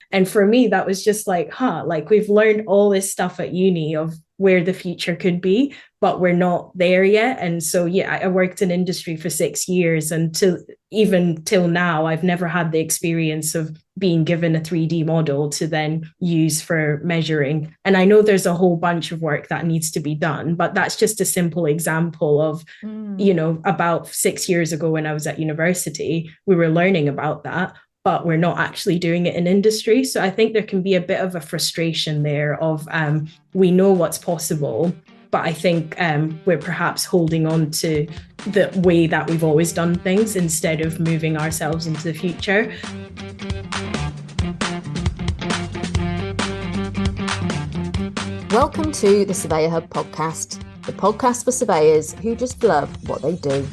And for me, that was just like, like we've learned all this stuff at uni of where the future could be, but we're not there yet. And so, yeah, I worked in industry for 6 years, and even till now, I've never had the experience of being given a 3D model to then use for measuring. And I know there's a whole bunch of work that needs to be done, but that's just a simple example of, about 6 years ago when I was at university, we were learning about that, but we're not actually doing it in industry. So I think there can be a bit of a frustration there of we know what's possible, but I think we're perhaps holding on to the way that we've always done things instead of moving ourselves into the future. Welcome to the Surveyor Hub podcast, the podcast for surveyors who just love what they do.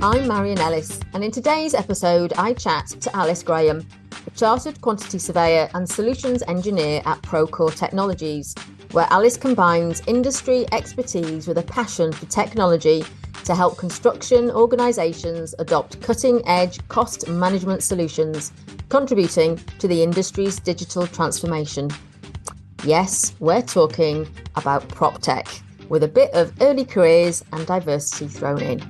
I'm Marion Ellis, and in today's episode, I chat to Alice Graham, a Chartered Quantity Surveyor and Solutions Engineer at Procore Technologies, where Alice combines industry expertise with a passion for technology to help construction organisations adopt cutting-edge cost management solutions, contributing to the industry's digital transformation. Yes, we're talking about prop tech, with a bit of early careers and diversity thrown in.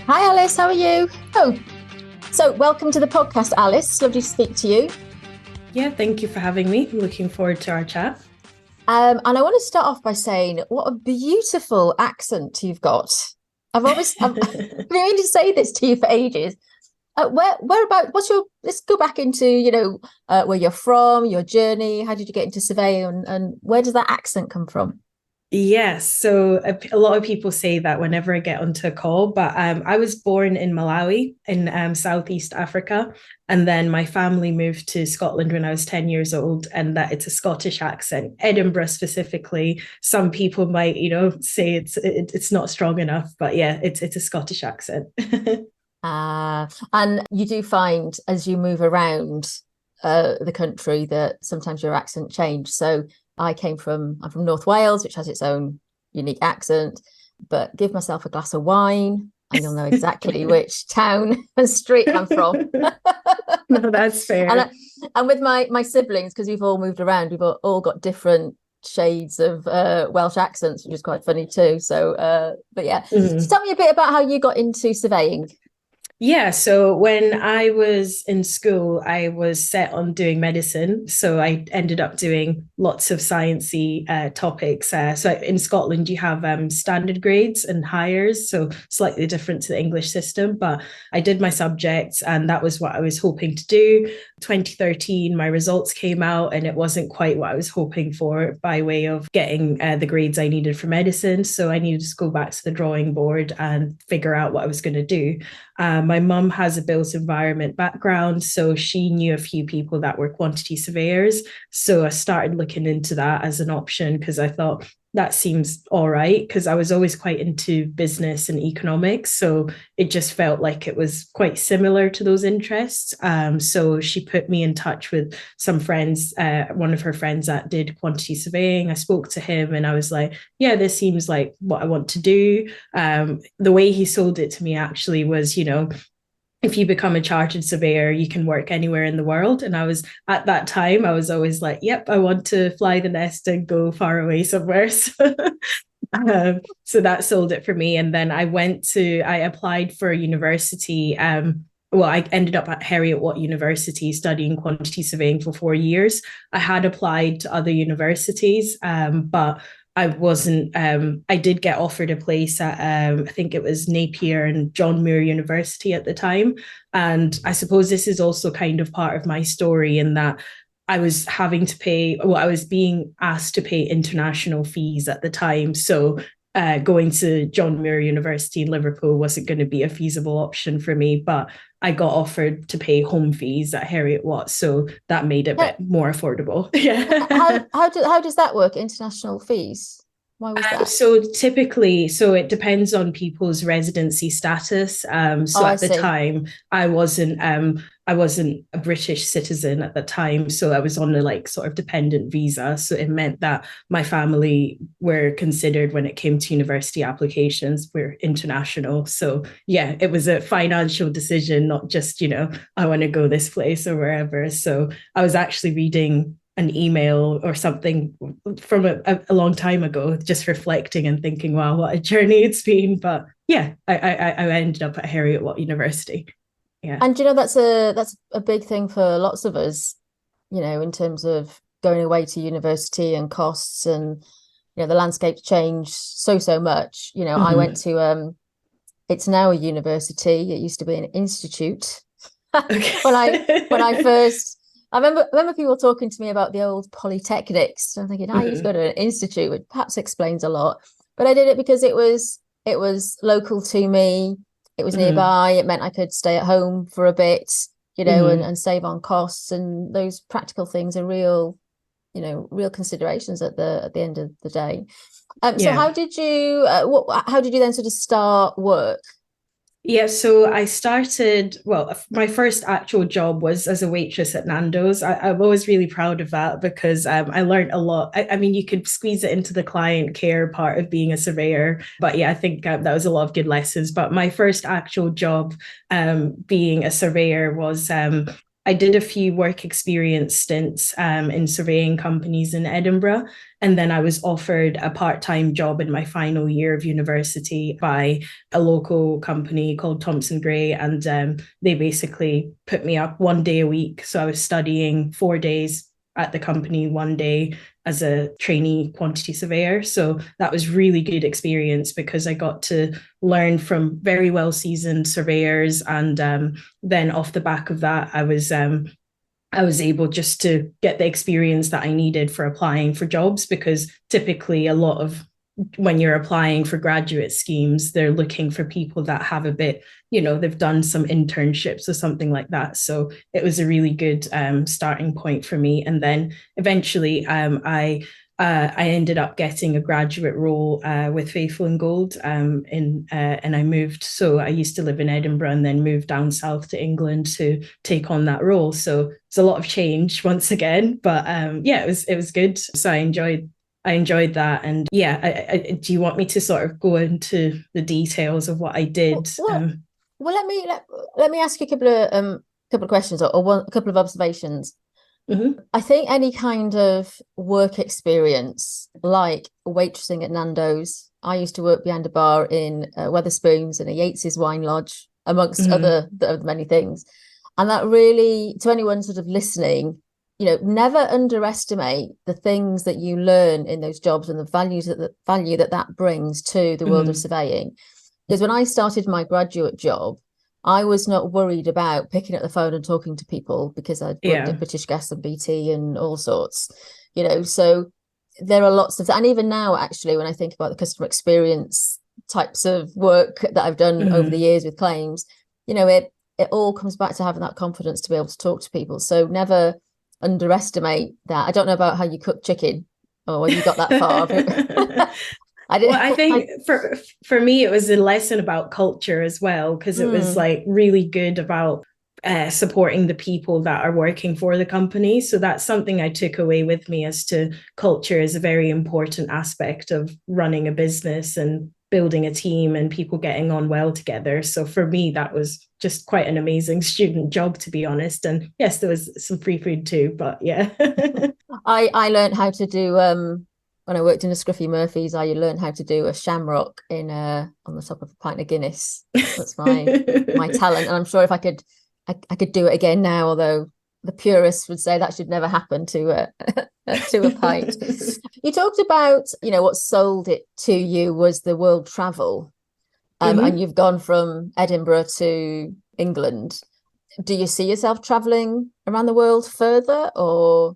Hi Alice, how are you? So welcome to the podcast, Alice. Lovely to speak to you. Yeah, thank you for having me. I'm looking forward to our chat. And I want to start off by saying what a beautiful accent you've got. I've been meaning to say this to you for ages. Let's go back into, where you're from, your journey. How did you get into surveying, and where does that accent come from? Yes, so a lot of people say that whenever I get onto a call, but I was born in Malawi in Southeast Africa, and then my family moved to Scotland when I was 10 years old, and that it's a Scottish accent, Edinburgh specifically. Some people might, say it's not strong enough, but yeah, it's a Scottish accent. And you do find as you move around the country that sometimes your accent changes. So I'm from North Wales, which has its own unique accent, but give myself a glass of wine and you'll know exactly which town and street I'm from. No, that's fair. And with my siblings, because we've all moved around, we've all got different shades of Welsh accents, which is quite funny too. So, but yeah, So tell me a bit about how you got into surveying. Yeah, so when I was in school, I was set on doing medicine. So I ended up doing lots of sciencey topics. So in Scotland, you have standard grades and hires, so slightly different to the English system. But I did my subjects, and that was what I was hoping to do. 2013, my results came out, and it wasn't quite what I was hoping for by way of getting the grades I needed for medicine. So I needed to go back to the drawing board and figure out what I was going to do. My mum has a built environment background, so she knew a few people that were quantity surveyors. So I started looking into that as an option because I thought that seems all right, because I was always quite into business and economics. So it just felt like it was quite similar to those interests. So she put me in touch with some friends, one of her friends that did quantity surveying. I spoke to him and I was like, yeah, this seems like what I want to do. The way he sold it to me actually was, if you become a chartered surveyor, you can work anywhere in the world. And at that time, I was always like, yep, I want to fly the nest and go far away somewhere. So that sold it for me. And then I applied for university. I ended up at Heriot-Watt University studying quantity surveying for 4 years. I had applied to other universities, but I did get offered a place at, I think it was Napier and John Muir University at the time. And I suppose this is also kind of part of my story in that I was being asked to pay international fees at the time. So going to John Muir University in Liverpool wasn't going to be a feasible option for me, but I got offered to pay home fees at Heriot-Watt, so that made it a bit more affordable. Yeah. How does that work? International fees? Why was that? So typically, it depends on people's residency status. At the time, I wasn't. I wasn't a British citizen at the time, so I was on a like sort of dependent visa. So it meant that my family were considered when it came to university applications. We're international. So yeah, it was a financial decision, not just, I want to go this place or wherever. So I was actually reading an email or something from a long time ago, just reflecting and thinking, wow, what a journey it's been. But yeah, I ended up at Heriot-Watt University. Yeah. And that's a big thing for lots of us, in terms of going away to university and costs, and the landscape's changed so much. I went to it's now a university. It used to be an institute. Okay. when I first I remember people talking to me about the old polytechnics. So I'm thinking, I used to go to an institute, which perhaps explains a lot. But I did it because it was local to me. It was nearby. It meant I could stay at home for a bit, and save on costs. And those practical things are real considerations at the end of the day. So how did you then sort of start work? Yeah, so I started, my first actual job was as a waitress at Nando's. I'm always really proud of that because I learned a lot. I mean, you could squeeze it into the client care part of being a surveyor. But yeah, I think that was a lot of good lessons. But my first actual job being a surveyor was I did a few work experience stints in surveying companies in Edinburgh. And then I was offered a part-time job in my final year of university by a local company called Thomson Gray. And they basically put me up 1 day a week. So I was studying 4 days at the company, 1 day as a trainee quantity surveyor. So that was really good experience because I got to learn from very well seasoned surveyors. And then off the back of that, I was able just to get the experience that I needed for applying for jobs, because typically a lot of when you're applying for graduate schemes, they're looking for people that have a bit, they've done some internships or something like that. So it was a really good starting point for me. And then eventually I ended up getting a graduate role with Faithful and Gold and I moved. So I used to live in Edinburgh and then moved down south to England to take on that role. So it's a lot of change once again, but yeah, it was good. So I enjoyed that. And yeah, do you want me to sort of go into the details of what I did? Well, let me ask you a couple of questions or a couple of observations. I think any kind of work experience, like waitressing at Nando's. I used to work behind a bar in Wetherspoons in a Yates's wine lodge, amongst other many things. And that really, to anyone sort of listening, never underestimate the things that you learn in those jobs and the value that brings to the world of surveying. Because when I started my graduate job, I was not worried about picking up the phone and talking to people because I'd worked at British Gas and BT and all sorts, so there are lots of, and even now, actually, when I think about the customer experience types of work that I've done over the years with claims, it all comes back to having that confidence to be able to talk to people. So never underestimate that. I don't know about how you cook chicken or when you got that far. I think for me, it was a lesson about culture as well, because it was like really good about supporting the people that are working for the company. So that's something I took away with me as to culture is a very important aspect of running a business and building a team and people getting on well together. So for me, that was just quite an amazing student job, to be honest. And yes, there was some free food too, but yeah. I learned how to do when I worked in a Scruffy Murphy's, I learned how to do a shamrock on the top of a pint of Guinness. That's my talent, and I'm sure if I could do it again now. Although the purists would say that should never happen to a pint. You talked about what sold it to you was the world travel, and you've gone from Edinburgh to England. Do you see yourself traveling around the world further, or?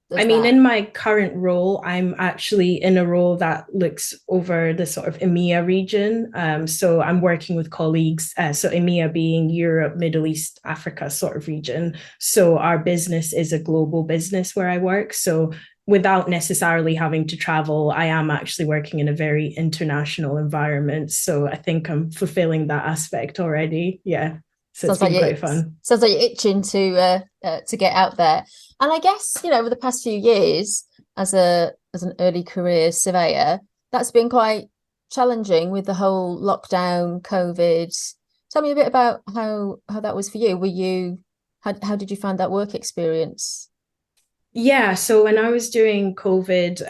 In my current role, I'm actually in a role that looks over the sort of EMEA region. So I'm working with colleagues, so EMEA being Europe, Middle East, Africa sort of region. So our business is a global business where I work. So without necessarily having to travel, I am actually working in a very international environment. So I think I'm fulfilling that aspect already. Yeah. So it's been quite fun. Sounds like you're itching to get out there. And I guess, over the past few years as an early career surveyor, that's been quite challenging with the whole lockdown, COVID. Tell me a bit about how that was for you. How did you find that work experience? Yeah, so when I was during COVID,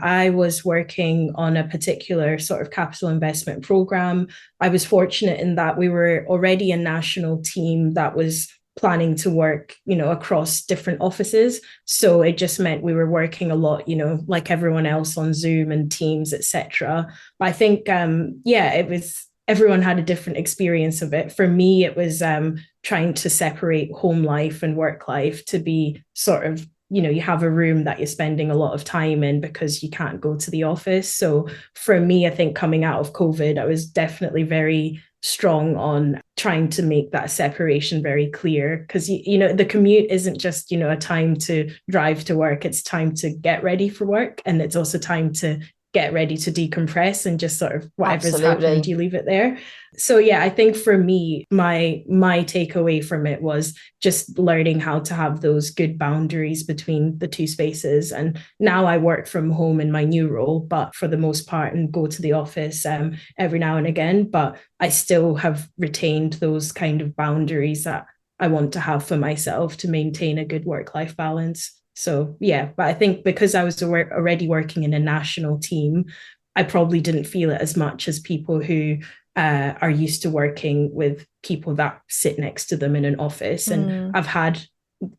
I was working on a particular sort of capital investment program. I was fortunate in that we were already a national team that was planning to work, across different offices. So it just meant we were working a lot, like everyone else on Zoom and Teams, etc. But I think, it was everyone had a different experience of it. For me, it was trying to separate home life and work life to be sort of, you have a room that you're spending a lot of time in because you can't go to the office. So for me, I think coming out of COVID, I was definitely very strong on trying to make that separation very clear, because the commute isn't just a time to drive to work, it's time to get ready for work, and it's also time to get ready to decompress, and just sort of whatever's happened, you leave it there. So yeah, I think for me, my takeaway from it was just learning how to have those good boundaries between the two spaces. And now I work from home in my new role, but for the most part, and go to the office every now and again. But I still have retained those kind of boundaries that I want to have for myself to maintain a good work-life balance. So yeah, but I think because I was already working in a national team, I probably didn't feel it as much as people who are used to working with people that sit next to them in an office. And I've had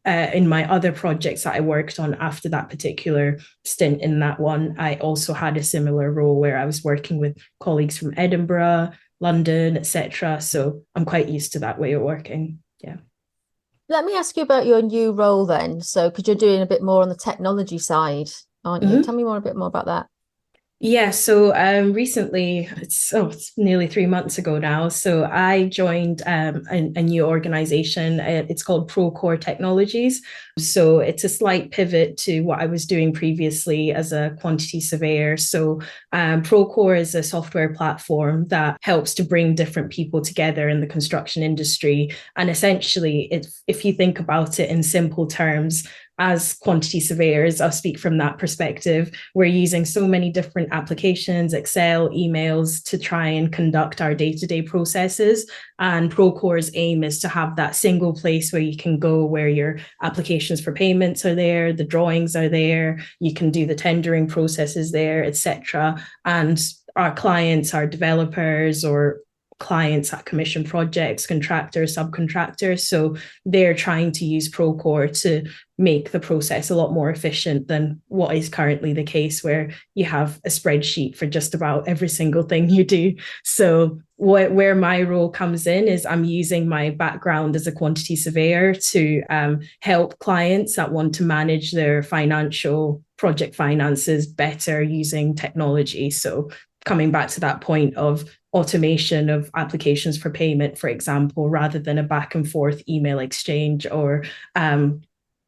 in my other projects that I worked on after that particular stint in that one, I also had a similar role where I was working with colleagues from Edinburgh, London, etc. So I'm quite used to that way of working. Yeah. Let me ask you about your new role then. So, because you're doing a bit more on the technology side, aren't you? Tell me a bit more about that. Yeah, so recently, it's nearly 3 months ago now. So I joined a new organization. It's called Procore Technologies. So it's a slight pivot to what I was doing previously as a quantity surveyor. So Procore is a software platform that helps to bring different people together in the construction industry. And essentially, if you think about it in simple terms, as quantity surveyors, I'll speak from that perspective, we're using so many different applications, Excel, emails, to try and conduct our day-to-day processes. And Procore's aim is to have that single place where you can go, where your applications for payments are there, the drawings are there, you can do the tendering processes there, etc. And our clients, our developers, or clients that commission projects, contractors, subcontractors. So they're trying to use Procore to make the process a lot more efficient than what is currently the case, where you have a spreadsheet for just about every single thing you do. So where my role comes in is I'm using my background as a quantity surveyor to help clients that want to manage their financial project finances better using technology. So coming back to that point of automation of applications for payment, for example, rather than a back and forth email exchange, or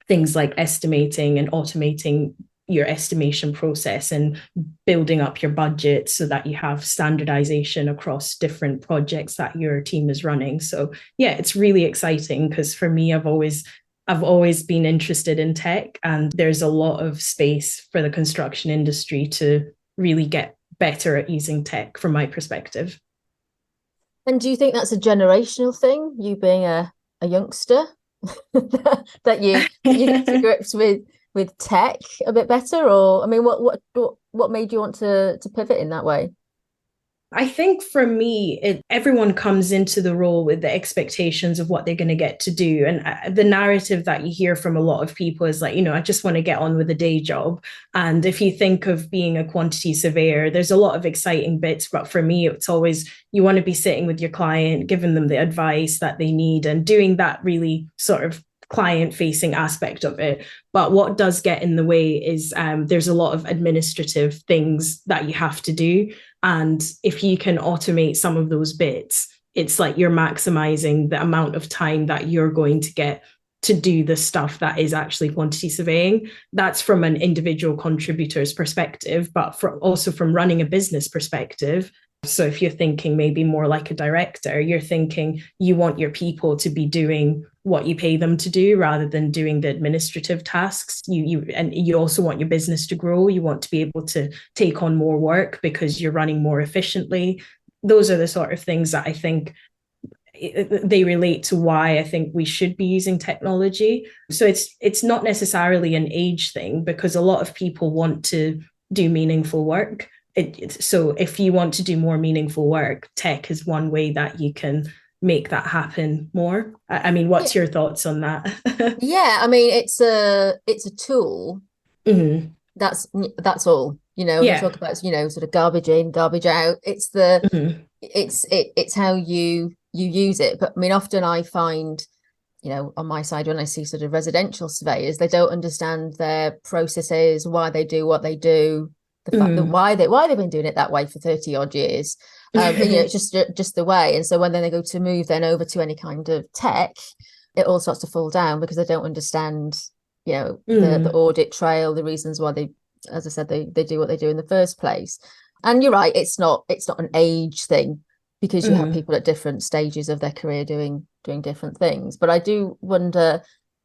things like estimating and automating your estimation process and building up your budget so that you have standardization across different projects that your team is running. So yeah, it's really exciting, because for me, I've always been interested in tech, and there's a lot of space for the construction industry to really get better at using tech from my perspective. And do you think that's a generational thing, you being a youngster, that you get to grips with tech a bit better? Or I mean, what made you want to pivot in that way? I think for me, everyone comes into the role with the expectations of what they're going to get to do. And the narrative that you hear from a lot of people is like, I just want to get on with a day job. And if you think of being a quantity surveyor, there's a lot of exciting bits. But for me, it's always, you want to be sitting with your client, giving them the advice that they need, and doing that really sort of client-facing aspect of it. But what does get in the way is there's a lot of administrative things that you have to do. And if you can automate some of those bits, it's like you're maximizing the amount of time that you're going to get to do the stuff that is actually quantity surveying. That's from an individual contributor's perspective, but also from running a business perspective. So if you're thinking maybe more like a director, you're thinking you want your people to be doing what you pay them to do rather than doing the administrative tasks. And you also want your business to grow. You want to be able to take on more work because you're running more efficiently. Those are the sort of things that I think they relate to why I think we should be using technology. So it's not necessarily an age thing, because a lot of people want to do meaningful work. So if you want to do more meaningful work, tech is one way that you can make that happen more. I mean, what's your thoughts on that? Yeah, I mean, it's a tool. Mm-hmm. That's all. You know, we talk about, you know, sort of garbage in, garbage out. It's the Mm-hmm. it's how you use it. But I mean, often I find, you know, on my side, when I see sort of residential surveyors, they don't understand their processes, why they do what they do, the fact that why they've been doing it that way for 30 odd years. And, you know, it's just the way. And so when then they go to move then over to any kind of tech, it all starts to fall down because they don't understand, you know, the audit trail, the reasons why they, as I said, they do what they do in the first place. And you're right, it's not an age thing, because you have people at different stages of their career doing different things. But I do wonder,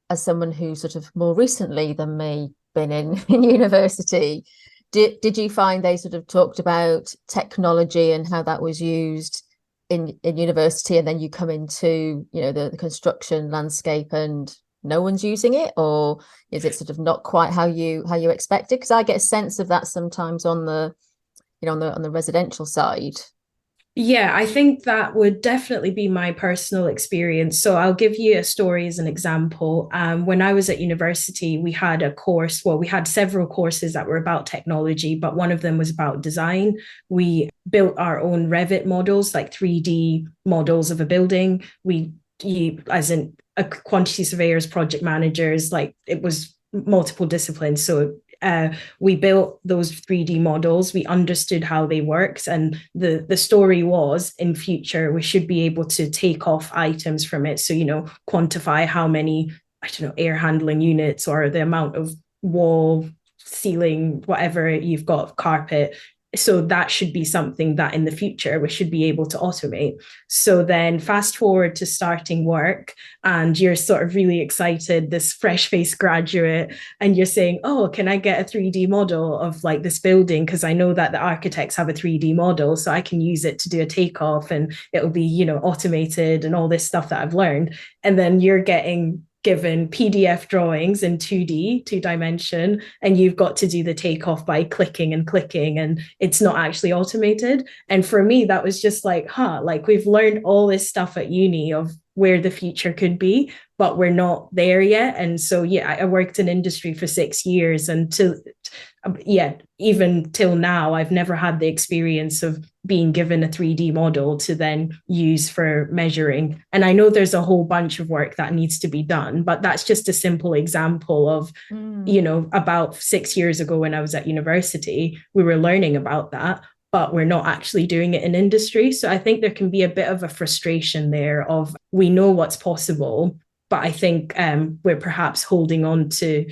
as someone who sort of more recently than me been in university, did you find they sort of talked about technology and how that was used in university, and then you come into, you know, the construction landscape and no one's using it? Or is it sort of not quite how you expected? Because I get a sense of that sometimes on the, you know, on the residential side. Yeah, I think that would definitely be my personal experience. So I'll give you a story as an example. When I was at university, we had a course, well, we had several courses that were about technology, but one of them was about design. We built our own Revit models, like 3D models of a building. As in a quantity surveyors, project managers, like it was multiple disciplines. So we built those 3D models. We understood how they worked, and the story was, in future we should be able to take off items from it. So, you know, quantify how many, I don't know, air handling units or the amount of wall, ceiling, whatever you've got, carpet. So that should be something that in the future we should be able to automate. So then fast forward to starting work, and you're sort of really excited, this fresh-faced graduate, and you're saying, oh, can I get a 3D model of like this building? Because I know that the architects have a 3D model, so I can use it to do a takeoff and it'll be, you know, automated and all this stuff that I've learned. And then you're getting given PDF drawings in 2D, 2D, and you've got to do the takeoff by clicking and clicking, and it's not actually automated. And for me, that was just like, like we've learned all this stuff at uni of where the future could be, but we're not there yet. And so, yeah, I worked in industry for 6 years, and even till now, I've never had the experience of being given a 3D model to then use for measuring. And I know there's a whole bunch of work that needs to be done, but that's just a simple example of, you know, about 6 years ago when I was at university, we were learning about that, but we're not actually doing it in industry. So I think there can be a bit of a frustration there of, we know what's possible, but I think we're perhaps holding on to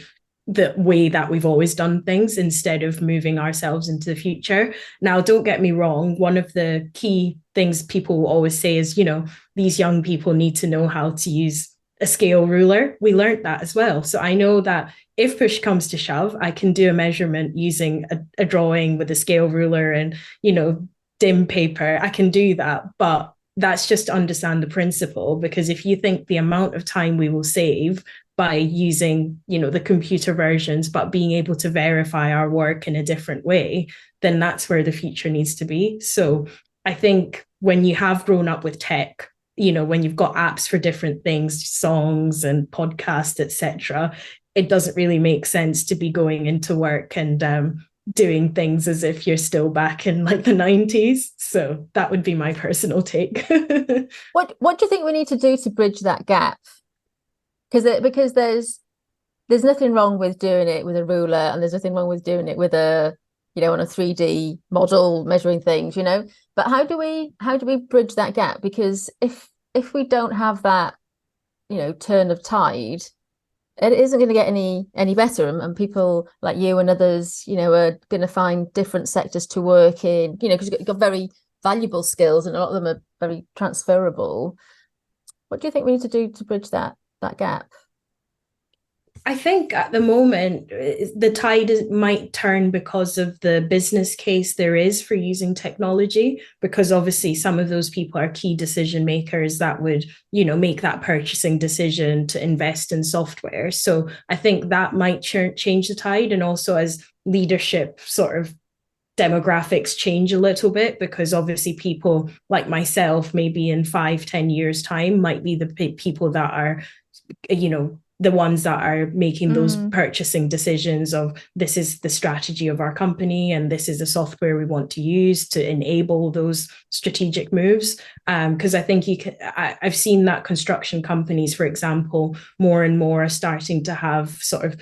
the way that we've always done things instead of moving ourselves into the future. Now, don't get me wrong. One of the key things people will always say is, you know, these young people need to know how to use a scale ruler. We learned that as well. So I know that if push comes to shove, I can do a measurement using a drawing with a scale ruler and, you know, dim paper. I can do that. But that's just to understand the principle, because if you think the amount of time we will save by using, you know, the computer versions, but being able to verify our work in a different way, then that's where the future needs to be. So I think when you have grown up with tech, you know, when you've got apps for different things, songs and podcasts, etc., it doesn't really make sense to be going into work and doing things as if you're still back in like the 90s. So that would be my personal take. What do you think we need to do to bridge that gap? Because there's nothing wrong with doing it with a ruler, and there's nothing wrong with doing it with a, you know, on a 3D model measuring things, you know. But how do we bridge that gap? Because if we don't have that, you know, turn of tide, it isn't going to get any better. And people like you and others, you know, are going to find different sectors to work in, you know, because you've got very valuable skills, and a lot of them are very transferable. What do you think we need to do to bridge that gap? I think at the moment, the tide might turn because of the business case there is for using technology, because obviously some of those people are key decision makers that would, make that purchasing decision to invest in software. So I think that might change the tide. And also as leadership sort of demographics change a little bit, because obviously people like myself, maybe in 5-10 years time, might be the people that are, the ones that are making those purchasing decisions of, this is the strategy of our company and this is the software we want to use to enable those strategic moves. Because I think I've seen that construction companies, for example, more and more are starting to have sort of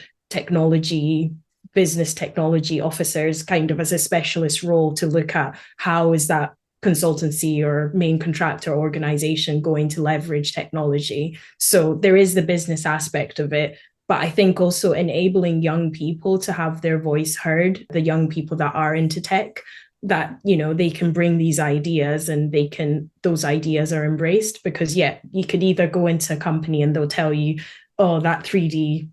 business technology officers kind of as a specialist role to look at how is that consultancy or main contractor organization going to leverage technology. So there is the business aspect of it, but I think also enabling young people to have their voice heard, the young people that are into tech, that they can bring these ideas and those ideas are embraced. Because you could either go into a company and they'll tell you, oh, that 3D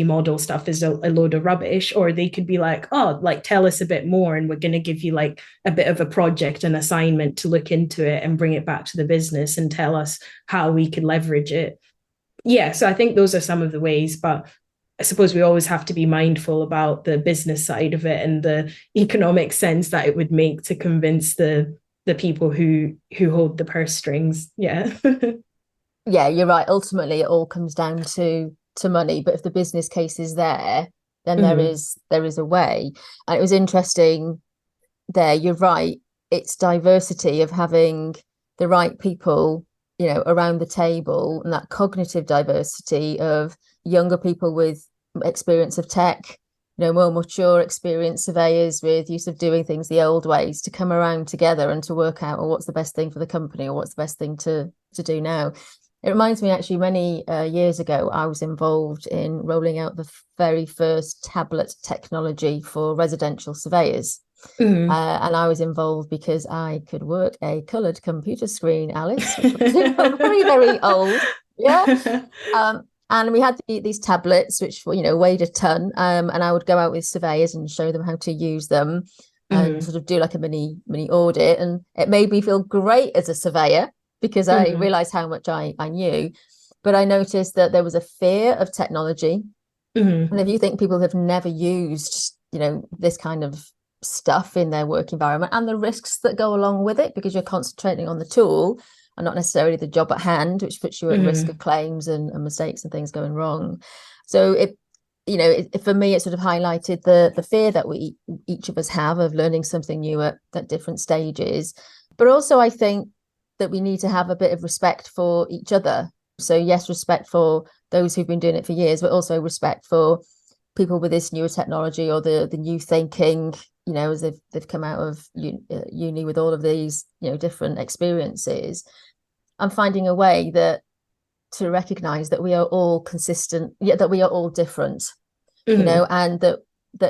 model stuff is a load of rubbish, or they could be like, oh, like, tell us a bit more and we're going to give you like a bit of a project, an assignment to look into it and bring it back to the business and tell us how we can leverage it. So I think those are some of the ways, but I suppose we always have to be mindful about the business side of it and the economic sense that it would make to convince the people who hold the purse strings. Yeah, you're right. Ultimately, it all comes down to money, but if the business case is there, then there is a way. And it was interesting there, you're right, it's diversity of having the right people around the table, and that cognitive diversity of younger people with experience of tech, more mature experienced surveyors with use of doing things the old ways, to come around together and to work out, what's the best thing for the company, or what's the best thing to do now. It reminds me, actually, many years ago, I was involved in rolling out the very first tablet technology for residential surveyors. And I was involved because I could work a coloured computer screen, Alice, which was very, very old. Yeah. And we had these tablets, which weighed a ton. And I would go out with surveyors and show them how to use them and sort of do like a mini audit. And it made me feel great as a surveyor, because I realized how much I knew. But I noticed that there was a fear of technology. And if you think people have never used, this kind of stuff in their work environment, and the risks that go along with it, because you're concentrating on the tool and not necessarily the job at hand, which puts you at risk of claims and mistakes and things going wrong. So for me, it sort of highlighted the fear that each of us have of learning something new at different stages. But also, I think that we need to have a bit of respect for each other. So yes, respect for those who've been doing it for years, but also respect for people with this newer technology or the new thinking, as they've come out of uni with all of these, different experiences, and finding a way to recognize that we are all consistent, yet that we are all different, and that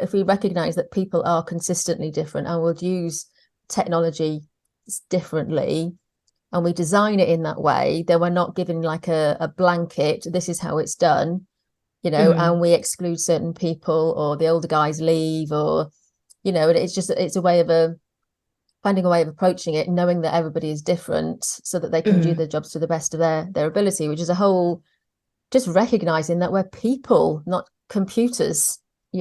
if we recognize that people are consistently different and will use technology differently, and we design it in that way, then we're not given like a blanket, this is how it's done, and we exclude certain people, or the older guys leave, or, it's a way of finding a way of approaching it, knowing that everybody is different so that they can do their jobs to the best of their ability, which is a whole, just recognizing that we're people, not computers, at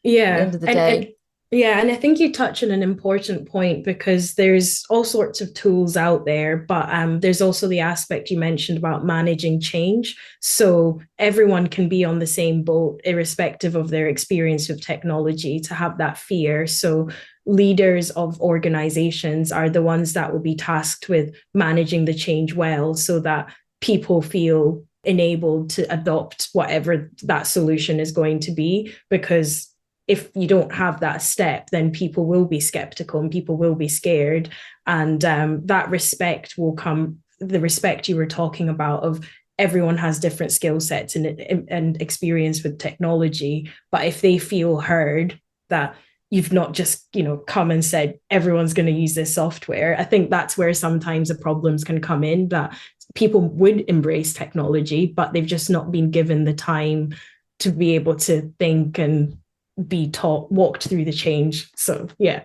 the end of the day. And I think you touch on an important point, because there's all sorts of tools out there, but there's also the aspect you mentioned about managing change. So everyone can be on the same boat, irrespective of their experience with technology, to have that fear. So leaders of organizations are the ones that will be tasked with managing the change well, so that people feel enabled to adopt whatever that solution is going to be. Because if you don't have that step, then people will be skeptical and people will be scared. And that respect will come, the respect you were talking about of everyone has different skill sets and experience with technology. But if they feel heard, that you've not just, come and said everyone's going to use this software. I think that's where sometimes the problems can come in, that people would embrace technology, but they've just not been given the time to be able to think and be taught, walked through the change. So yeah.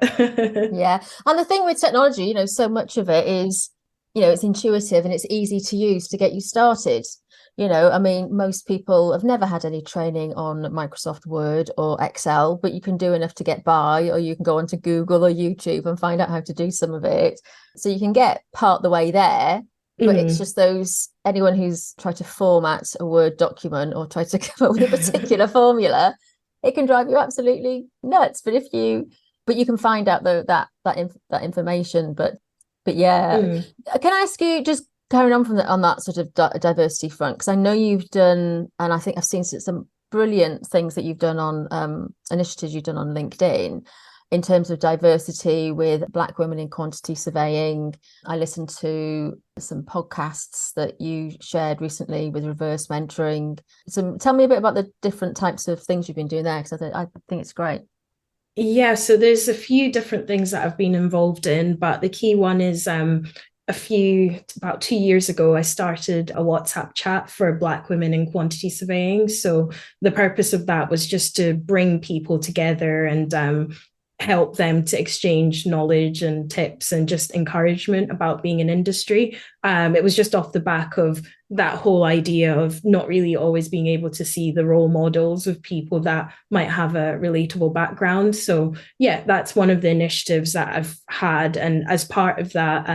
Yeah. And the thing with technology, so much of it is, it's intuitive and it's easy to use to get you started. I mean, most people have never had any training on Microsoft Word or Excel, but you can do enough to get by, or you can go onto Google or YouTube and find out how to do some of it. So you can get part the way there, but it's just anyone who's tried to format a Word document or try to come up with a particular formula, it can drive you absolutely nuts. But you can find out that information. But yeah, can I ask you, just carrying on from on that sort of diversity front, because I know you've done, and I think I've seen some brilliant things that you've done on initiatives you've done on LinkedIn in terms of diversity with Black women in quantity surveying. I listened to some podcasts that you shared recently with reverse mentoring. So tell me a bit about the different types of things you've been doing there, because I think it's great. Yeah, so there's a few different things that I've been involved in, but the key one is about 2 years ago, I started a WhatsApp chat for Black women in quantity surveying. So the purpose of that was just to bring people together and help them to exchange knowledge and tips and just encouragement about being in industry. It was just off the back of that whole idea of not really always being able to see the role models of people that might have a relatable background. So yeah, that's one of the initiatives that I've had. And as part of that,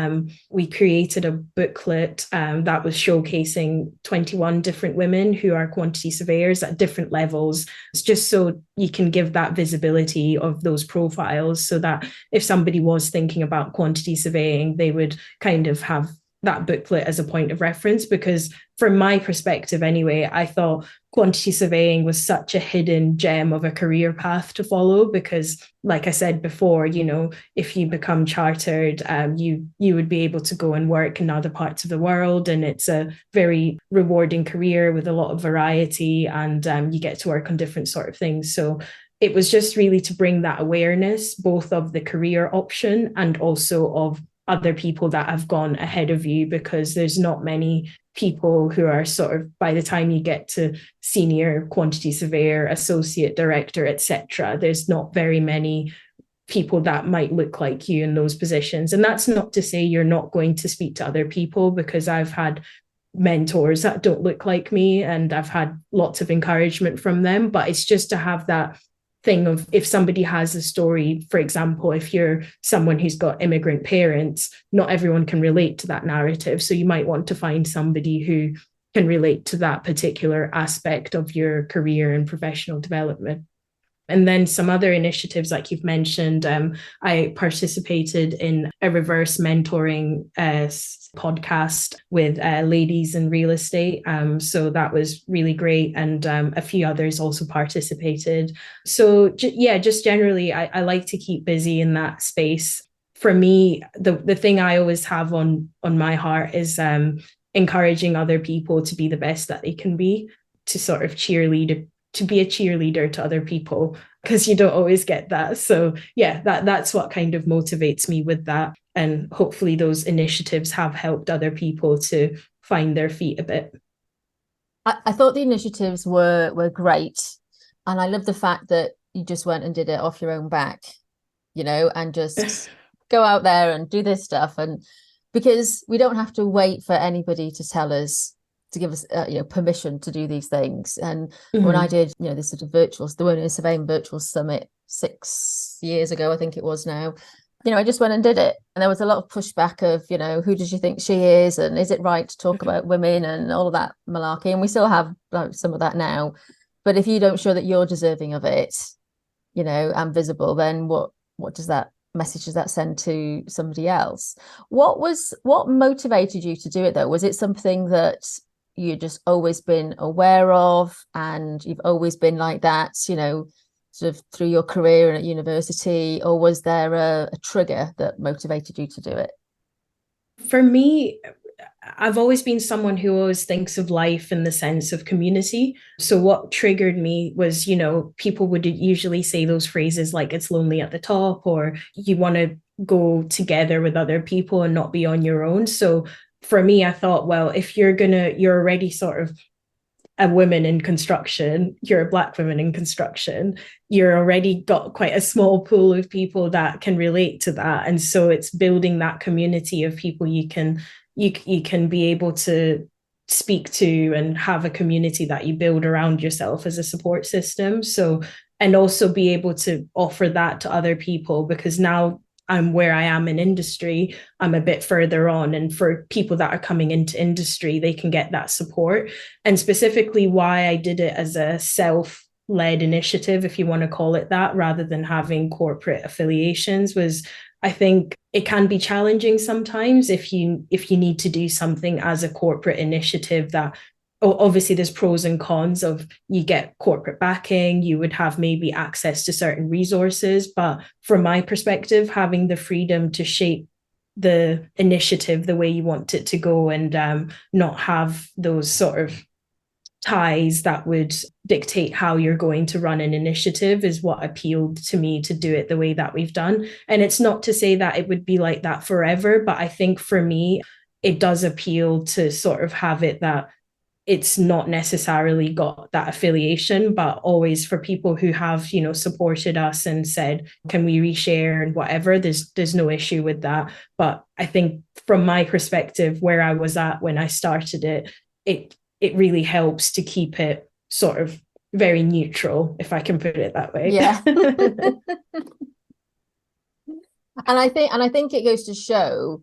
we created a booklet that was showcasing 21 different women who are quantity surveyors at different levels. It's just so you can give that visibility of those profiles, so that if somebody was thinking about quantity surveying, they would kind of have that booklet as a point of reference. Because from my perspective anyway, I thought quantity surveying was such a hidden gem of a career path to follow, because like I said before, if you become chartered, you would be able to go and work in other parts of the world, and it's a very rewarding career with a lot of variety, and you get to work on different sort of things. So it was just really to bring that awareness, both of the career option and also of other people that have gone ahead of you, because there's not many people who are sort of, by the time you get to senior quantity surveyor, associate director, etc., there's not very many people that might look like you in those positions. And that's not to say you're not going to speak to other people, because I've had mentors that don't look like me and I've had lots of encouragement from them. But it's just to have that thing of, if somebody has a story, for example, if you're someone who's got immigrant parents, not everyone can relate to that narrative. So you might want to find somebody who can relate to that particular aspect of your career and professional development. And then some other initiatives, like you've mentioned, I participated in a reverse mentoring podcast with ladies in real estate. So that was really great. And a few others also participated. So just generally, I like to keep busy in that space. For me, the thing I always have on my heart is encouraging other people to be the best that they can be, to sort of to be a cheerleader to other people, because you don't always get that. So yeah, that's what kind of motivates me with that. And hopefully those initiatives have helped other people to find their feet a bit. I thought the initiatives were great. And I love the fact that you just went and did it off your own back, and just go out there and do this stuff. And because we don't have to wait for anybody to tell us, to give us permission to do these things. And when I did this sort of the Women in Surveying Virtual Summit 6 years ago, I think it was now, I just went and did it. And there was a lot of pushback of, who does she think she is, and is it right to talk about women and all of that malarkey. And we still have some of that now. But if you don't show that you're deserving of it, and visible, then what message does that send to somebody else? What motivated you to do it though? Was it something that you just always been aware of, and you've always been like that, sort of through your career and at university, or was there a trigger that motivated you to do it? For me, I've always been someone who always thinks of life in the sense of community. So what triggered me was, people would usually say those phrases like it's lonely at the top, or you want to go together with other people and not be on your own. So for me, I thought, well, if you're already sort of a woman in construction, you're a Black woman in construction, you're already got quite a small pool of people that can relate to that. And so it's building that community of people you can be able to speak to and have a community that you build around yourself as a support system. So, and also be able to offer that to other people, because now I'm where I am in industry, I'm a bit further on. And for people that are coming into industry, they can get that support. And specifically why I did it as a self-led initiative, if you want to call it that, rather than having corporate affiliations, was I think it can be challenging sometimes if you need to do something as a corporate initiative that, obviously there's pros and cons of, you get corporate backing, you would have maybe access to certain resources. But from my perspective, having the freedom to shape the initiative the way you want it to go, and not have those sort of ties that would dictate how you're going to run an initiative, is what appealed to me to do it the way that we've done. And it's not to say that it would be like that forever, but I think for me, it does appeal to sort of have it that it's not necessarily got that affiliation, but always for people who have, supported us and said, can we reshare and whatever, there's no issue with that. But I think from my perspective, where I was at when I started it really helps to keep it sort of very neutral, if I can put it that way. Yeah. And I think it goes to show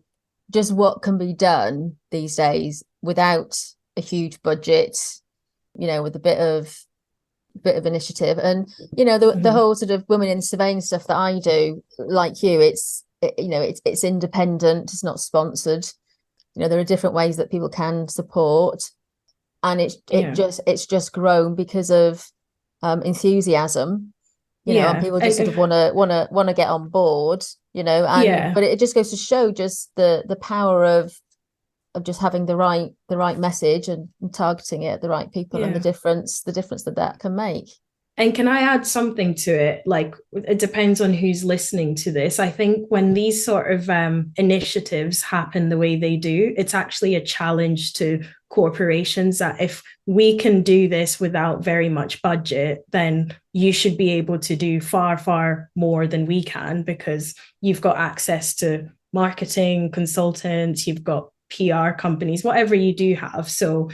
just what can be done these days without a huge budget, with a bit of initiative. And the whole sort of women in surveying stuff that I do, like you, it's independent, it's not sponsored. There are different ways that people can support, and it's just grown because of enthusiasm, and people just sort of want to get on board, but it just goes to show just the power of just having the right message and targeting it at the right people, and the difference that can make. And can I add something to it? Like, it depends on who's listening to this. I think when these sort of initiatives happen the way they do, it's actually a challenge to corporations that if we can do this without very much budget, then you should be able to do far, far more than we can, because you've got access to marketing consultants, you've got PR companies, whatever you do have. So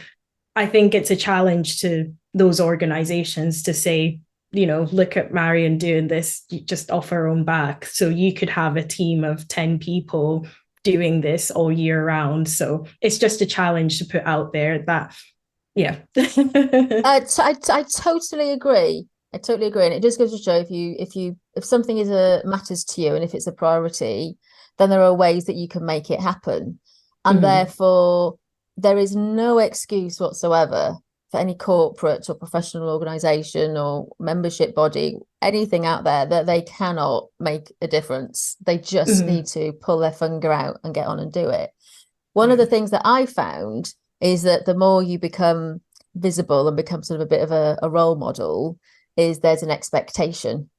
I think it's a challenge to those organizations to say, look at Marion doing this, you just off her own back. So you could have a team of 10 people doing this all year round. So it's just a challenge to put out there that, yeah. I totally agree. I totally agree. And it just goes to show if something matters to you, and if it's a priority, then there are ways that you can make it happen. And therefore, there is no excuse whatsoever for any corporate or professional organization or membership body, anything out there, that they cannot make a difference. They just need to pull their finger out and get on and do it. One of the things that I found is that the more you become visible and become sort of a bit of a role model, is there's an expectation,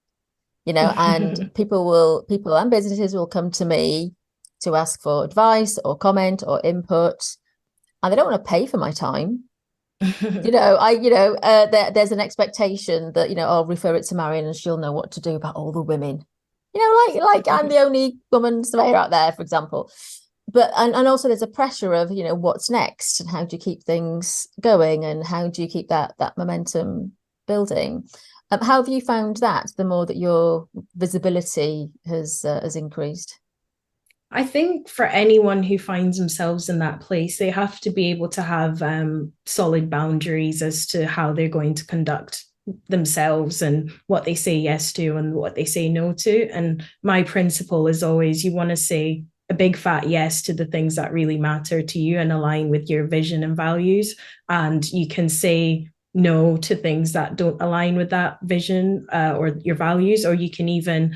and people and businesses will come to me to ask for advice or comment or input, and they don't want to pay for my time. There's an expectation that, I'll refer it to Marion and she'll know what to do about all the women, like I'm the only woman surveyor out there, for example. But and also there's a pressure of, what's next, and how do you keep things going, and how do you keep that momentum building? How have you found that the more that your visibility has increased? I think for anyone who finds themselves in that place, they have to be able to have solid boundaries as to how they're going to conduct themselves and what they say yes to and what they say no to. And my principle is always, you want to say a big fat yes to the things that really matter to you and align with your vision and values. And you can say no to things that don't align with that vision or your values, or you can even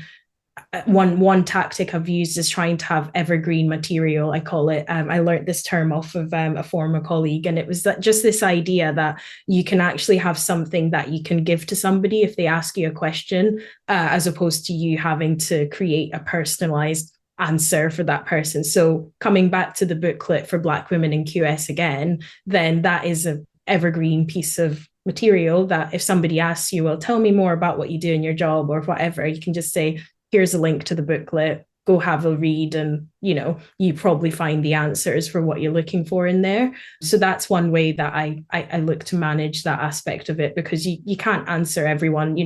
one tactic I've used is trying to have evergreen material, I call it. I learned this term off of a former colleague, and it was that just this idea that you can actually have something that you can give to somebody if they ask you a question, as opposed to you having to create a personalized answer for that person. So coming back to the booklet for Black women in QS again, then that is an evergreen piece of material that if somebody asks you, well, tell me more about what you do in your job or whatever, you can just say, here's a link to the booklet, go have a read, and you probably find the answers for what you're looking for in there. So that's one way that I look to manage that aspect of it, because you can't answer everyone.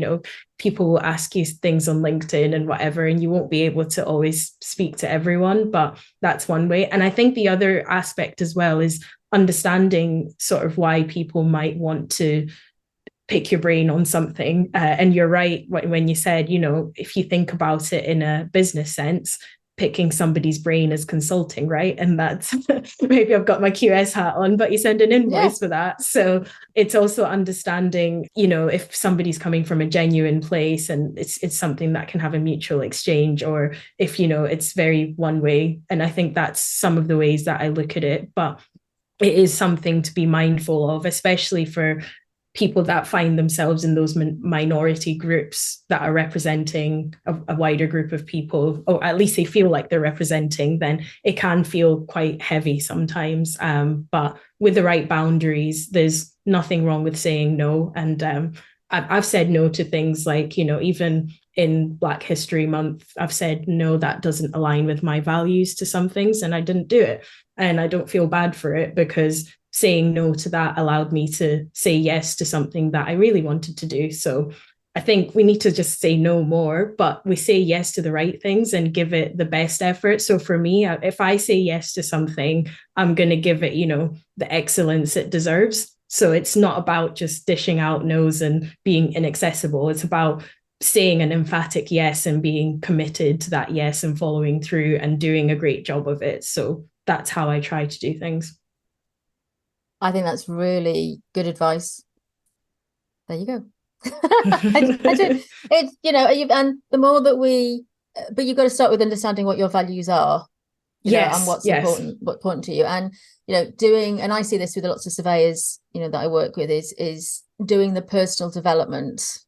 People will ask you things on LinkedIn and whatever, and you won't be able to always speak to everyone, but that's one way. And I think the other aspect as well is understanding sort of why people might want to pick your brain on something. And you're right when you said, if you think about it in a business sense, picking somebody's brain as consulting, right? And that's maybe I've got my QS hat on, but you send an invoice for that. So it's also understanding, if somebody's coming from a genuine place and it's something that can have a mutual exchange, or if, it's very one way. And I think that's some of the ways that I look at it. But it is something to be mindful of, especially for people that find themselves in those minority groups that are representing a wider group of people, or at least they feel like they're representing, then it can feel quite heavy sometimes. But with the right boundaries, there's nothing wrong with saying no. And I've said no to things like, even in Black History Month, I've said, no, that doesn't align with my values to some things, and I didn't do it. And I don't feel bad for it, because saying no to that allowed me to say yes to something that I really wanted to do. So I think we need to just say no more, but we say yes to the right things and give it the best effort. So for me, if I say yes to something, I'm going to give it, the excellence it deserves. So it's not about just dishing out no's and being inaccessible. It's about saying an emphatic yes and being committed to that yes and following through and doing a great job of it. So that's how I try to do things. I think that's really good advice. There you go. I do. It's, and the more that but you've got to start with understanding what your values are, and what's important to you. And, and I see this with lots of surveyors, that I work with is doing the personal development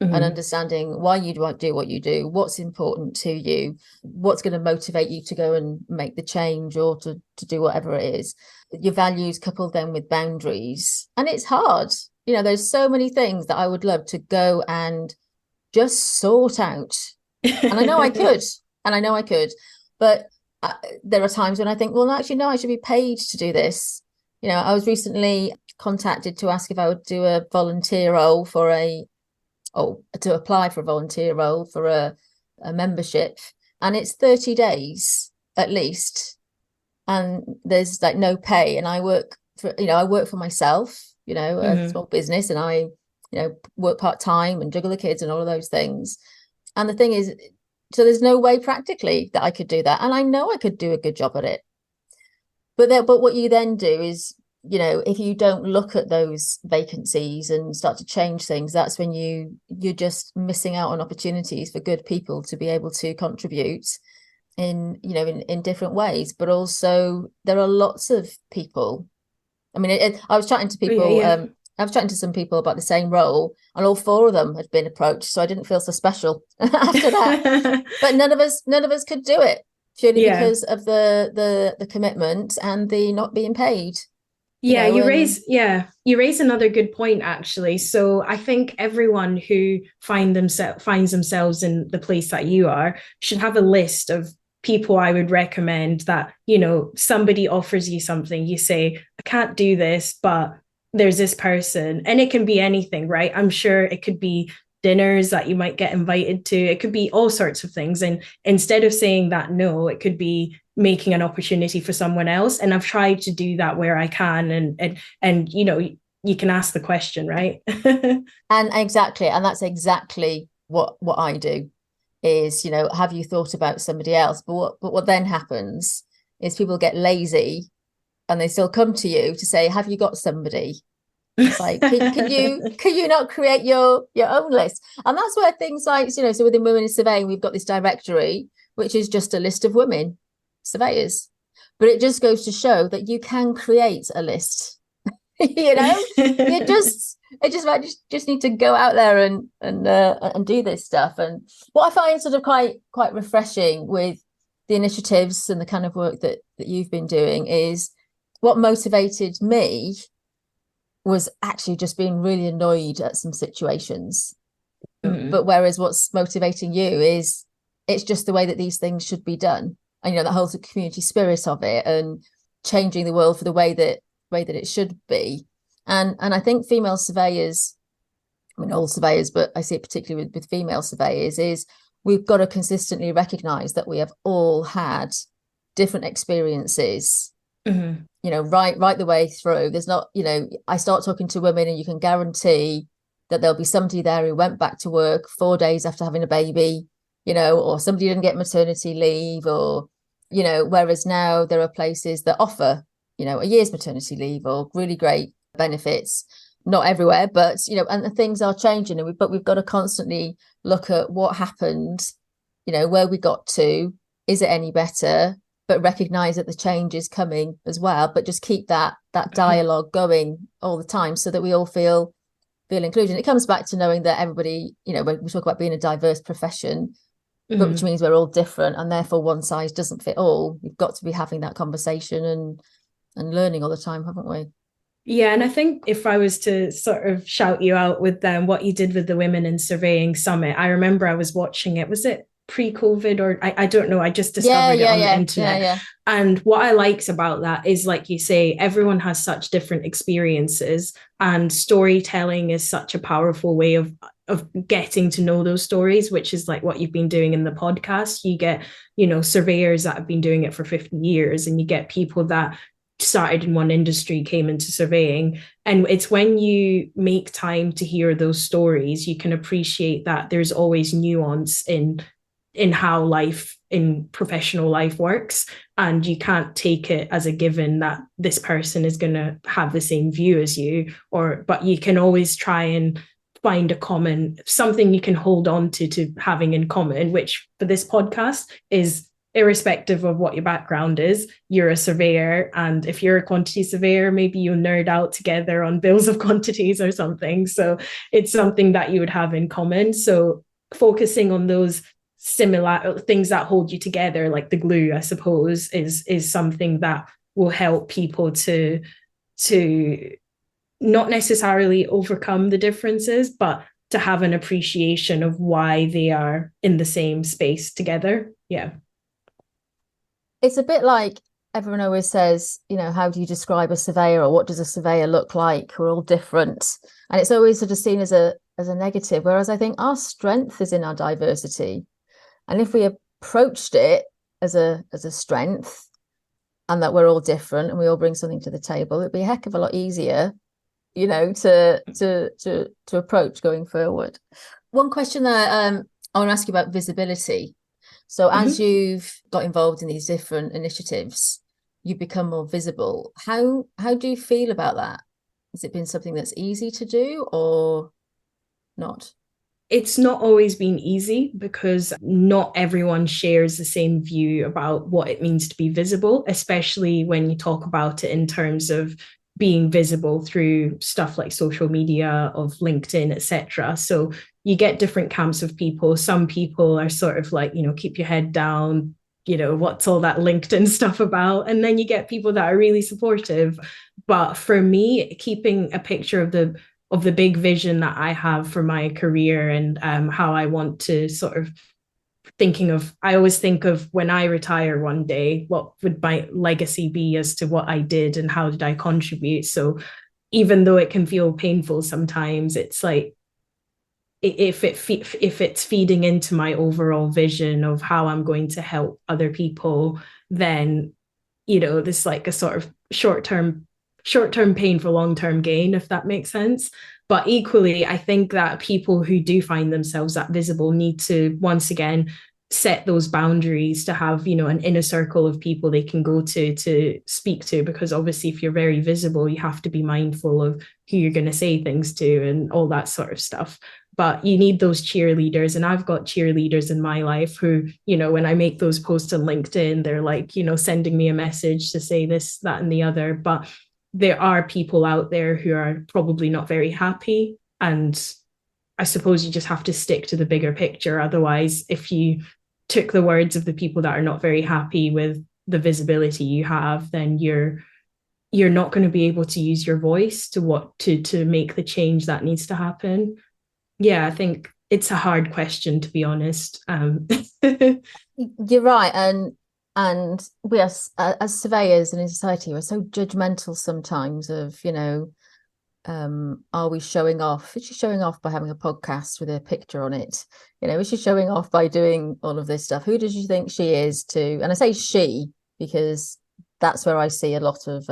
and understanding why you do what you do, what's important to you, what's going to motivate you to go and make the change or to do whatever it is. Your values coupled then with boundaries. And it's hard. There's so many things that I would love to go and just sort out. And I know I could, but there are times when I think, well, actually, no, I should be paid to do this. I was recently contacted to ask if I would do a volunteer role to apply for a volunteer role for a membership. And it's 30 days at least. And there's like no pay. And I work for myself, a small business, and I, work part-time and juggle the kids and all of those things. And the thing is, so there's no way practically that I could do that. And I know I could do a good job at it. But what you then do is, if you don't look at those vacancies and start to change things, that's when you're just missing out on opportunities for good people to be able to contribute in different ways. But also there are lots of people. I mean, I was chatting to people. I was chatting to some people about the same role, and all 4 of them had been approached. So I didn't feel so special after that. But none of us could do it purely because of the commitment and the not being paid. You raise another good point, actually. So I think everyone who finds themselves in the place that you are should have a list of people I would recommend that, somebody offers you something, you say, I can't do this, but there's this person, and it can be anything, right? I'm sure it could be dinners that you might get invited to. It could be all sorts of things. And instead of saying that no, it could be making an opportunity for someone else. And I've tried to do that where I can. And you can ask the question, right? And exactly. And that's exactly what I do is, have you thought about somebody else? But what then happens is people get lazy and they still come to you to say, have you got somebody? It's like, can you not create your own list? And that's where things like, you know, so within Women in Surveying, we've got this directory, which is just a list of women surveyors. But it just goes to show that you can create a list. You know, you just need to go out there and do this stuff. And what I find sort of quite refreshing with the initiatives and the kind of work that you've been doing is what motivated me was actually just being really annoyed at some situations. But whereas what's motivating you is it's just the way that these things should be done. And, you know, the whole community spirit of it and changing the world for the way that it should be. And I think female surveyors, I mean, all surveyors, but I see it particularly with female surveyors, is we've got to consistently recognize that we have all had different experiences, you know, right the way through. There's not, you know, I start talking to women and you can guarantee that there'll be somebody there who went back to work 4 days after having a baby, you know, or somebody didn't get maternity leave, or, you know, whereas now there are places that offer, you know, a year's maternity leave or really great benefits. Not everywhere, but, you know, and things are changing, but we've got to constantly look at what happened, you know, where we got to, is it any better, but recognize that the change is coming as well, but just keep that dialogue going all the time so that we all feel inclusion. It comes back to knowing that everybody, you know, when we talk about being a diverse profession, but which means we're all different, and therefore one size doesn't fit all. We've got to be having that conversation and learning all the time, haven't we? Yeah, and I think if I was to sort of shout you out with what you did with the Women in Surveying Summit, I remember I was watching it. Was it pre-COVID or I don't know. I just discovered it on the internet. Yeah. And what I liked about that is, like you say, everyone has such different experiences, and storytelling is such a powerful way of getting to know those stories, which is like what you've been doing in the podcast. You get, you know, surveyors that have been doing it for 50 years, and you get people that started in one industry, came into surveying. And it's when you make time to hear those stories, you can appreciate that there's always nuance in how life in professional life works, and you can't take it as a given that this person is going to have the same view as you, but you can always try and find a common, something you can hold on to having in common, which for this podcast is, irrespective of what your background is, you're a surveyor. And if you're a quantity surveyor, maybe you nerd out together on bills of quantities or something. So it's something that you would have in common. So focusing on those similar things that hold you together, like the glue, I suppose, is something that will help people to not necessarily overcome the differences, but to have an appreciation of why they are in the same space together. Yeah. It's a bit like everyone always says, you know, how do you describe a surveyor, or what does a surveyor look like? We're all different. And it's always sort of seen as a negative, whereas I think our strength is in our diversity. And if we approached it as a strength, and that we're all different and we all bring something to the table, it'd be a heck of a lot easier, you know, to approach going forward. One question that I want to ask you about visibility. So as you've got involved in these different initiatives, you've become more visible. How do you feel about that? Has it been something that's easy to do or not? It's not always been easy, because not everyone shares the same view about what it means to be visible, especially when you talk about it in terms of being visible through stuff like social media, of LinkedIn, etc. So you get different camps of people. Some people are sort of like, you know, keep your head down, you know, what's all that LinkedIn stuff about? And then you get people that are really supportive. But for me, keeping a picture of the big vision that I have for my career, and how I want to sort of I always think of, when I retire one day, what would my legacy be as to what I did and how did I contribute? So even though it can feel painful sometimes, it's like, if it's feeding into my overall vision of how I'm going to help other people, then, you know, there's like a sort of short-term pain for long-term gain, if that makes sense. But equally, I think that people who do find themselves that visible need to, once again, set those boundaries, to have, an inner circle of people they can go to speak to, because obviously if you're very visible, you have to be mindful of who you're going to say things to and all that sort of stuff. But you need those cheerleaders, and I've got cheerleaders in my life who, when I make those posts on LinkedIn, they're like, sending me a message to say this, that, and the other. But there are people out there who are probably not very happy, and I suppose you just have to stick to the bigger picture. Otherwise, if you took the words of the people that are not very happy with the visibility you have, then you're not going to be able to use your voice to make the change that needs to happen. Yeah, I think it's a hard question, to be honest. You're right, and we as surveyors and in society, we're so judgmental sometimes of, are we showing off? Is she showing off by having a podcast with a picture on it? Is she showing off by doing all of this stuff? Who does she think she is to? And I say she because that's where I see a lot of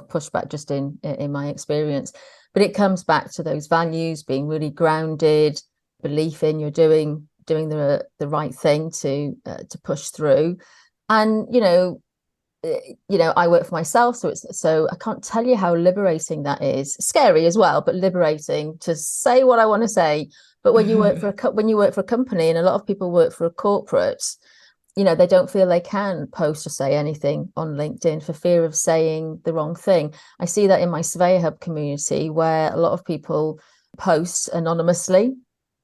pushback just in my experience. But it comes back to those values, being really grounded, belief in you're doing the right thing to push through. And I work for myself, so I can't tell you how liberating that is. Scary as well, but liberating to say what I want to say. But when you work for a company, and a lot of people work for a corporate, they don't feel they can post or say anything on LinkedIn for fear of saying the wrong thing. I see that in my Surveyor Hub community, where a lot of people post anonymously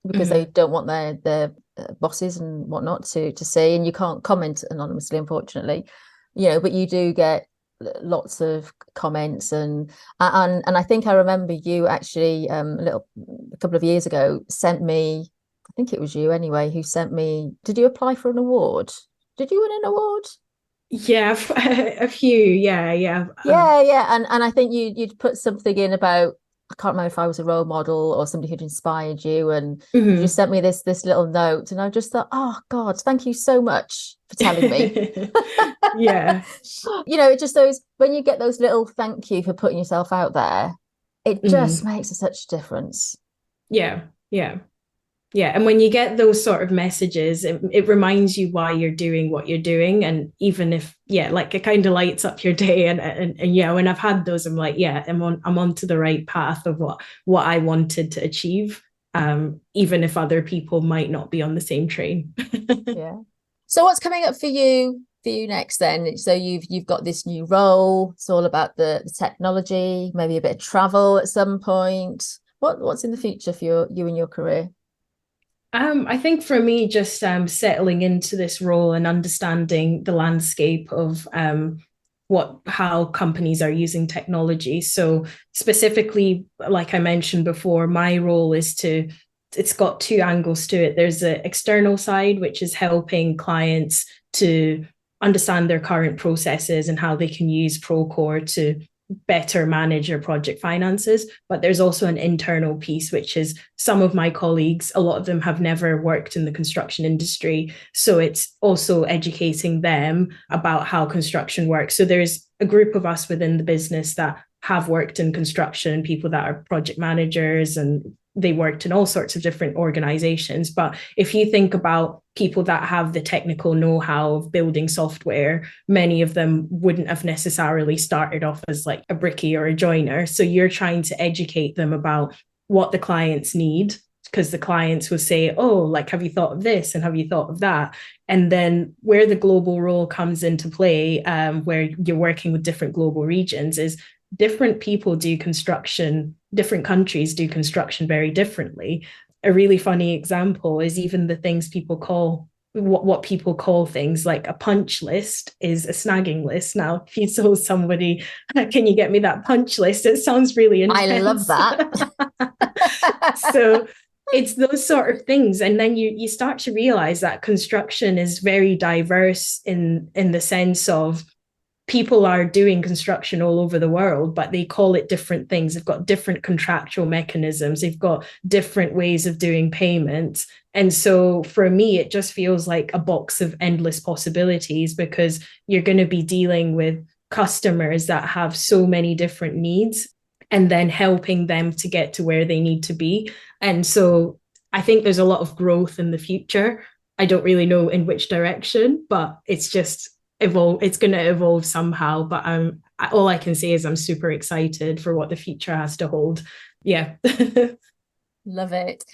because they don't want their bosses and whatnot to see, and you can't comment anonymously, unfortunately. But you do get lots of comments, and I think I remember you actually a couple of years ago sent me, I think it was you anyway, who sent me, did you apply for an award? Did you win an award? Yeah, a few. Yeah. Yeah. And I think you'd put something in about, I can't remember if I was a role model or somebody who'd inspired you, and you just sent me this little note, and I just thought, oh God, thank you so much for telling me. Yeah. Just those, when you get those little thank you for putting yourself out there, it just makes such a difference. Yeah. And when you get those sort of messages, it reminds you why you're doing what you're doing. And even if, like, it kind of lights up your day. And when I've had those, I'm like, I'm onto the right path of what I wanted to achieve. Even if other people might not be on the same train. Yeah. So what's coming up for you next then? So you've got this new role. It's all about the technology, maybe a bit of travel at some point. What's in the future for you and your career? I think for me, just settling into this role and understanding the landscape of how companies are using technology. So specifically, like I mentioned before, my role is it's got two angles to it. There's the external side, which is helping clients to understand their current processes and how they can use Procore to better manage your project finances. But there's also an internal piece, which is some of my colleagues, a lot of them have never worked in the construction industry. So it's also educating them about how construction works. So there's a group of us within the business that have worked in construction, people that are project managers, and they worked in all sorts of different organizations. But if you think about people that have the technical know-how of building software, many of them wouldn't have necessarily started off as like a brickie or a joiner. So you're trying to educate them about what the clients need, because the clients will say, oh, like, have you thought of this? And have you thought of that? And then where the global role comes into play, where you're working with different global regions, is different people do construction, different countries do construction very differently. A really funny example is even the things people call, what people call things like a punch list is a snagging list. Now, if you told somebody, can you get me that punch list? It sounds really intense. I love that. So it's those sort of things. And then you start to realize that construction is very diverse in the sense of people are doing construction all over the world, but they call it different things. They've got different contractual mechanisms. They've got different ways of doing payments. And so for me, it just feels like a box of endless possibilities, because you're going to be dealing with customers that have so many different needs, and then helping them to get to where they need to be. And so I think there's a lot of growth in the future. I don't really know in which direction, but it's just evolve. It's going to evolve somehow. But all I can say is I'm super excited for what the future has to hold. Yeah. Love it.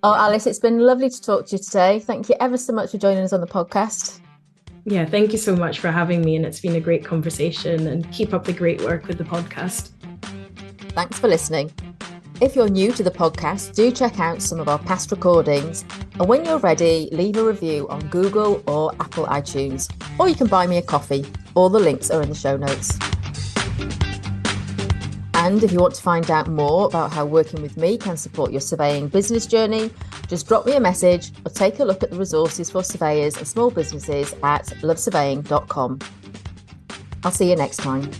Oh, Alice, it's been lovely to talk to you today. Thank you ever so much for joining us on the podcast. Yeah, thank you so much for having me. And it's been a great conversation, and keep up the great work with the podcast. Thanks for listening. If you're new to the podcast, do check out some of our past recordings. And when you're ready, leave a review on Google or Apple iTunes, or you can buy me a coffee. All the links are in the show notes. And if you want to find out more about how working with me can support your surveying business journey, just drop me a message or take a look at the resources for surveyors and small businesses at lovesurveying.com. I'll see you next time.